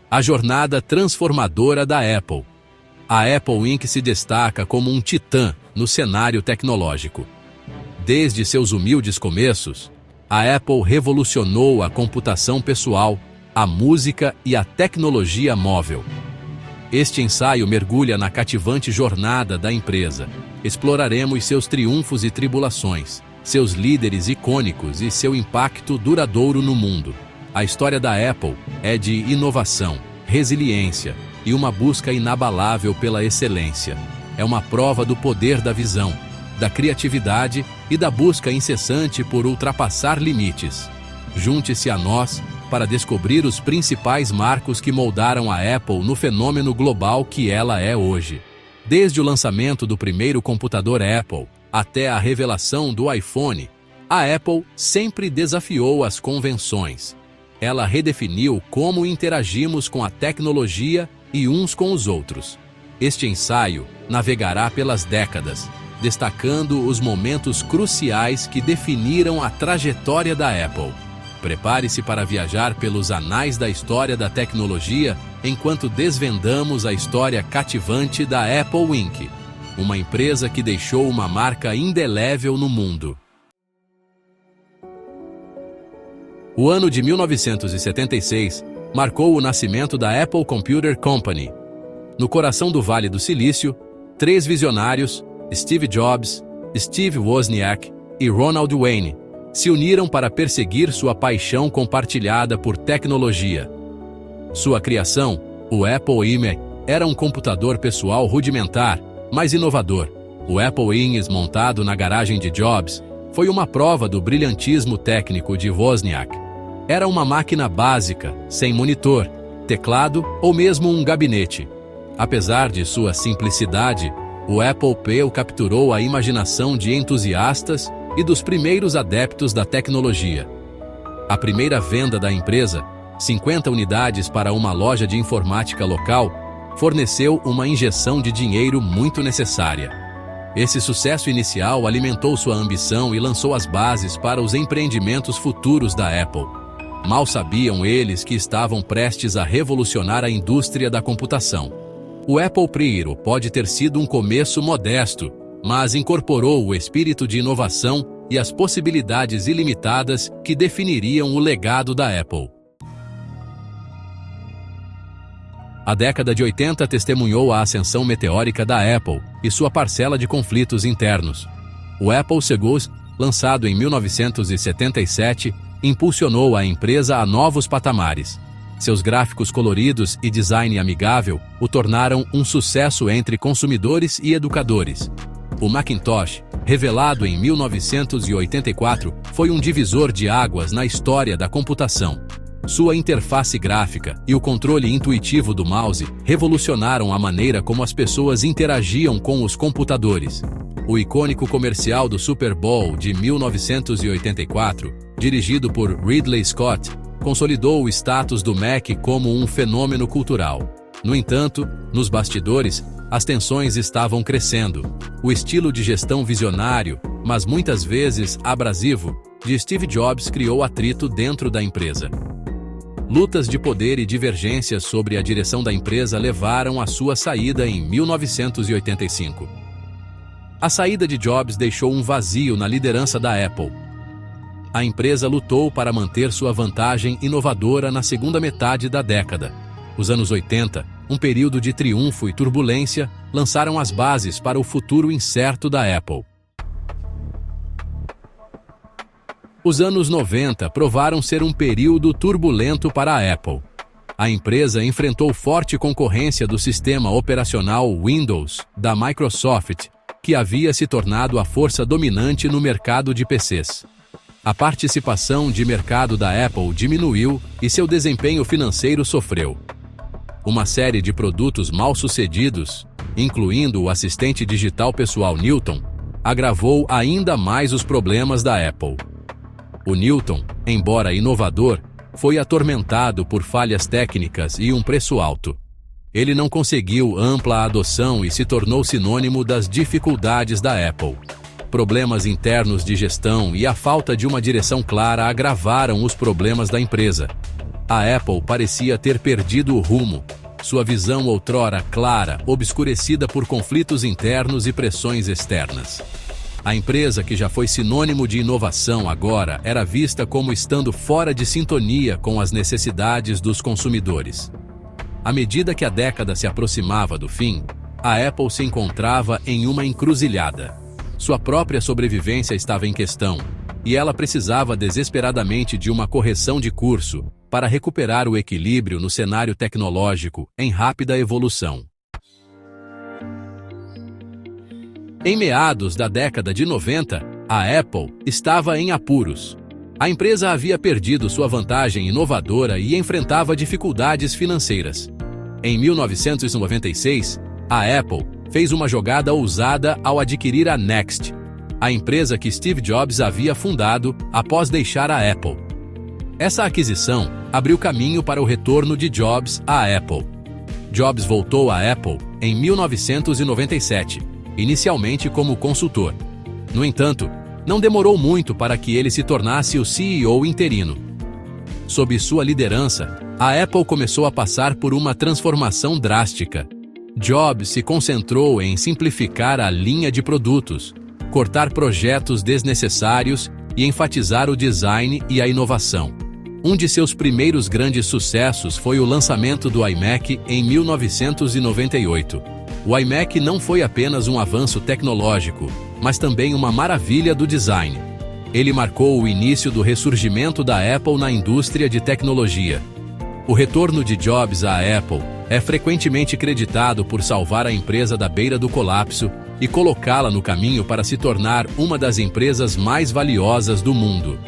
A jornada transformadora da Apple. A Apple Inc. se destaca como um titã no cenário tecnológico. Desde seus humildes começos, a Apple revolucionou a computação pessoal, a música e a tecnologia móvel. Este ensaio mergulha na cativante jornada da empresa. Exploraremos seus triunfos e tribulações, seus líderes icônicos e seu impacto duradouro no mundo. A história da Apple é de inovação, resiliência e uma busca inabalável pela excelência. É uma prova do poder da visão, da criatividade e da busca incessante por ultrapassar limites. Junte-se a nós para descobrir os principais marcos que moldaram a Apple no fenômeno global que ela é hoje. Desde o lançamento do primeiro computador Apple até a revelação do iPhone, a Apple sempre desafiou as convenções. Ela redefiniu como interagimos com a tecnologia e uns com os outros. Este ensaio navegará pelas décadas, destacando os momentos cruciais que definiram a trajetória da Apple. Prepare-se para viajar pelos anais da história da tecnologia enquanto desvendamos a história cativante da Apple Inc., uma empresa que deixou uma marca indelével no mundo. O ano de 1976 marcou o nascimento da Apple Computer Company. No coração do Vale do Silício, três visionários, Steve Jobs, Steve Wozniak e Ronald Wayne, se uniram para perseguir sua paixão compartilhada por tecnologia. Sua criação, o Apple IME, era um computador pessoal rudimentar, mas inovador. O Apple INS, montado na garagem de Jobs, foi uma prova do brilhantismo técnico de Wozniak. Era uma máquina básica, sem monitor, teclado ou mesmo um gabinete. Apesar de sua simplicidade, o Apple II capturou a imaginação de entusiastas e dos primeiros adeptos da tecnologia. A primeira venda da empresa, 50 unidades para uma loja de informática local, forneceu uma injeção de dinheiro muito necessária. Esse sucesso inicial alimentou sua ambição e lançou as bases para os empreendimentos futuros da Apple. Mal sabiam eles que estavam prestes a revolucionar a indústria da computação. O Apple I pode ter sido um começo modesto, mas incorporou o espírito de inovação e as possibilidades ilimitadas que definiriam o legado da Apple. A década de 80 testemunhou a ascensão meteórica da Apple e sua parcela de conflitos internos. O Apple II, lançado em 1977, impulsionou a empresa a novos patamares. Seus gráficos coloridos e design amigável o tornaram um sucesso entre consumidores e educadores. O Macintosh, revelado em 1984, foi um divisor de águas na história da computação. Sua interface gráfica e o controle intuitivo do mouse revolucionaram a maneira como as pessoas interagiam com os computadores. O icônico comercial do Super Bowl de 1984, dirigido por Ridley Scott, consolidou o status do Mac como um fenômeno cultural. No entanto, nos bastidores, as tensões estavam crescendo. O estilo de gestão visionário, mas muitas vezes abrasivo, de Steve Jobs criou atrito dentro da empresa. Lutas de poder e divergências sobre a direção da empresa levaram à sua saída em 1985. A saída de Jobs deixou um vazio na liderança da Apple. A empresa lutou para manter sua vantagem inovadora na segunda metade da década. Os anos 80, um período de triunfo e turbulência, lançaram as bases para o futuro incerto da Apple. Os anos 90 provaram ser um período turbulento para a Apple. A empresa enfrentou forte concorrência do sistema operacional Windows, da Microsoft, que havia se tornado a força dominante no mercado de PCs. A participação de mercado da Apple diminuiu e seu desempenho financeiro sofreu. Uma série de produtos mal-sucedidos, incluindo o assistente digital pessoal Newton, agravou ainda mais os problemas da Apple. O Newton, embora inovador, foi atormentado por falhas técnicas e um preço alto. Ele não conseguiu ampla adoção e se tornou sinônimo das dificuldades da Apple. Problemas internos de gestão e a falta de uma direção clara agravaram os problemas da empresa. a Apple parecia ter perdido o rumo. Sua visão outrora clara, obscurecida por conflitos internos e pressões externas. A empresa, que já foi sinônimo de inovação, agora era vista como estando fora de sintonia com as necessidades dos consumidores. À medida que a década se aproximava do fim, a Apple se encontrava em uma encruzilhada. Sua própria sobrevivência estava em questão, e ela precisava desesperadamente de uma correção de curso para recuperar o equilíbrio no cenário tecnológico em rápida evolução. Em meados da década de 90, a Apple estava em apuros. A empresa havia perdido sua vantagem inovadora e enfrentava dificuldades financeiras. Em 1996, a Apple fez uma jogada ousada ao adquirir a Next, a empresa que Steve Jobs havia fundado após deixar a Apple. Essa aquisição abriu caminho para o retorno de Jobs à Apple. Jobs voltou à Apple em 1997, inicialmente como consultor. No entanto, não demorou muito para que ele se tornasse o CEO interino. Sob sua liderança, a Apple começou a passar por uma transformação drástica. Jobs se concentrou em simplificar a linha de produtos, cortar projetos desnecessários e enfatizar o design e a inovação. Um de seus primeiros grandes sucessos foi o lançamento do iMac em 1998. O iMac não foi apenas um avanço tecnológico, mas também uma maravilha do design. Ele marcou o início do ressurgimento da Apple na indústria de tecnologia. O retorno de Jobs à Apple é frequentemente creditado por salvar a empresa da beira do colapso e colocá-la no caminho para se tornar uma das empresas mais valiosas do mundo.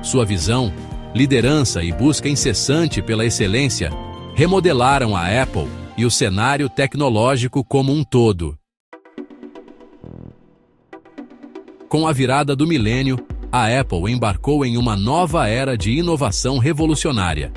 Sua visão, liderança e busca incessante pela excelência remodelaram a Apple e o cenário tecnológico como um todo. Com a virada do milênio, a Apple embarcou em uma nova era de inovação revolucionária.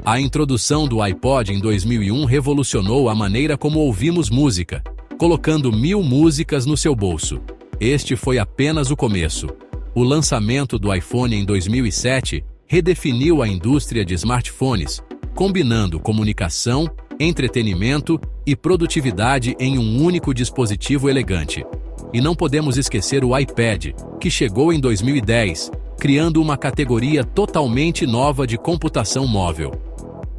A introdução do iPod em 2001 revolucionou a maneira como ouvimos música, colocando 1000 músicas no seu bolso. Este foi apenas o começo. O lançamento do iPhone em 2007 redefiniu a indústria de smartphones, combinando comunicação, entretenimento e produtividade em um único dispositivo elegante. E não podemos esquecer o iPad, que chegou em 2010, criando uma categoria totalmente nova de computação móvel.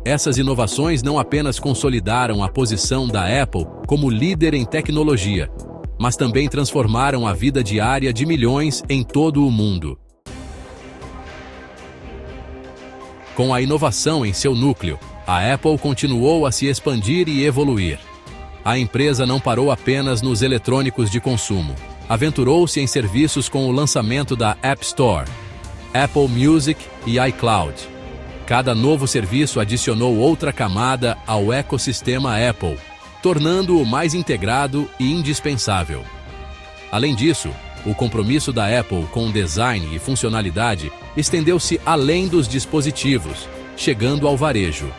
Essas inovações não apenas consolidaram a posição da Apple como líder em tecnologia, mas também transformaram a vida diária de milhões em todo o mundo. Com a inovação em seu núcleo, a Apple continuou a se expandir e evoluir. A empresa não parou apenas nos eletrônicos de consumo. Aventurou-se em serviços com o lançamento da App Store, Apple Music e iCloud. Cada novo serviço adicionou outra camada ao ecossistema Apple, tornando-o mais integrado e indispensável. Além disso, o compromisso da Apple com design e funcionalidade estendeu-se além dos dispositivos, chegando ao varejo.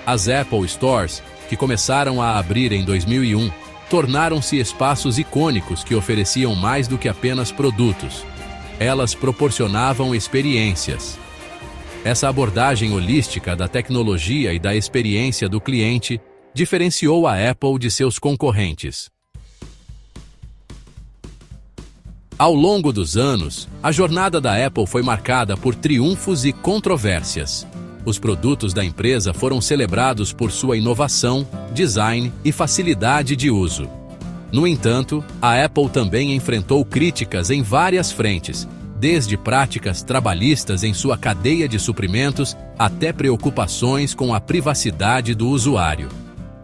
As Apple Stores, que começaram a abrir em 2001, tornaram-se espaços icônicos que ofereciam mais do que apenas produtos. Elas proporcionavam experiências. Essa abordagem holística da tecnologia e da experiência do cliente diferenciou a Apple de seus concorrentes. Ao longo dos anos, a jornada da Apple foi marcada por triunfos e controvérsias. Os produtos da empresa foram celebrados por sua inovação, design e facilidade de uso. No entanto, a Apple também enfrentou críticas em várias frentes, desde práticas trabalhistas em sua cadeia de suprimentos até preocupações com a privacidade do usuário.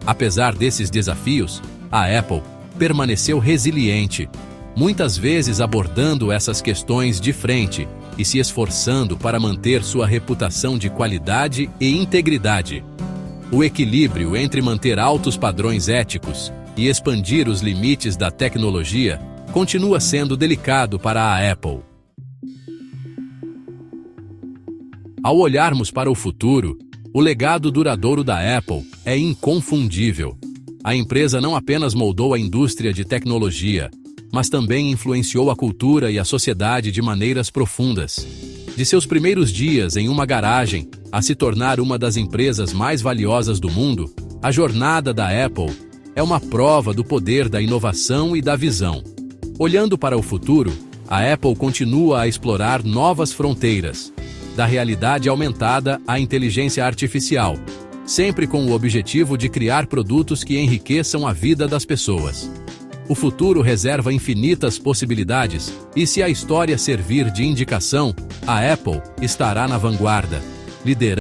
Apesar desses desafios, a Apple permaneceu resiliente, muitas vezes abordando essas questões de frente e se esforçando para manter sua reputação de qualidade e integridade. O equilíbrio entre manter altos padrões éticos e expandir os limites da tecnologia continua sendo delicado para a Apple. Ao olharmos para o futuro, o legado duradouro da Apple é inconfundível. A empresa não apenas moldou a indústria de tecnologia, mas também influenciou a cultura e a sociedade de maneiras profundas. De seus primeiros dias em uma garagem a se tornar uma das empresas mais valiosas do mundo, a jornada da Apple é uma prova do poder da inovação e da visão. Olhando para o futuro, a Apple continua a explorar novas fronteiras, da realidade aumentada à inteligência artificial, sempre com o objetivo de criar produtos que enriqueçam a vida das pessoas. O futuro reserva infinitas possibilidades, e se a história servir de indicação, a Apple estará na vanguarda, liderando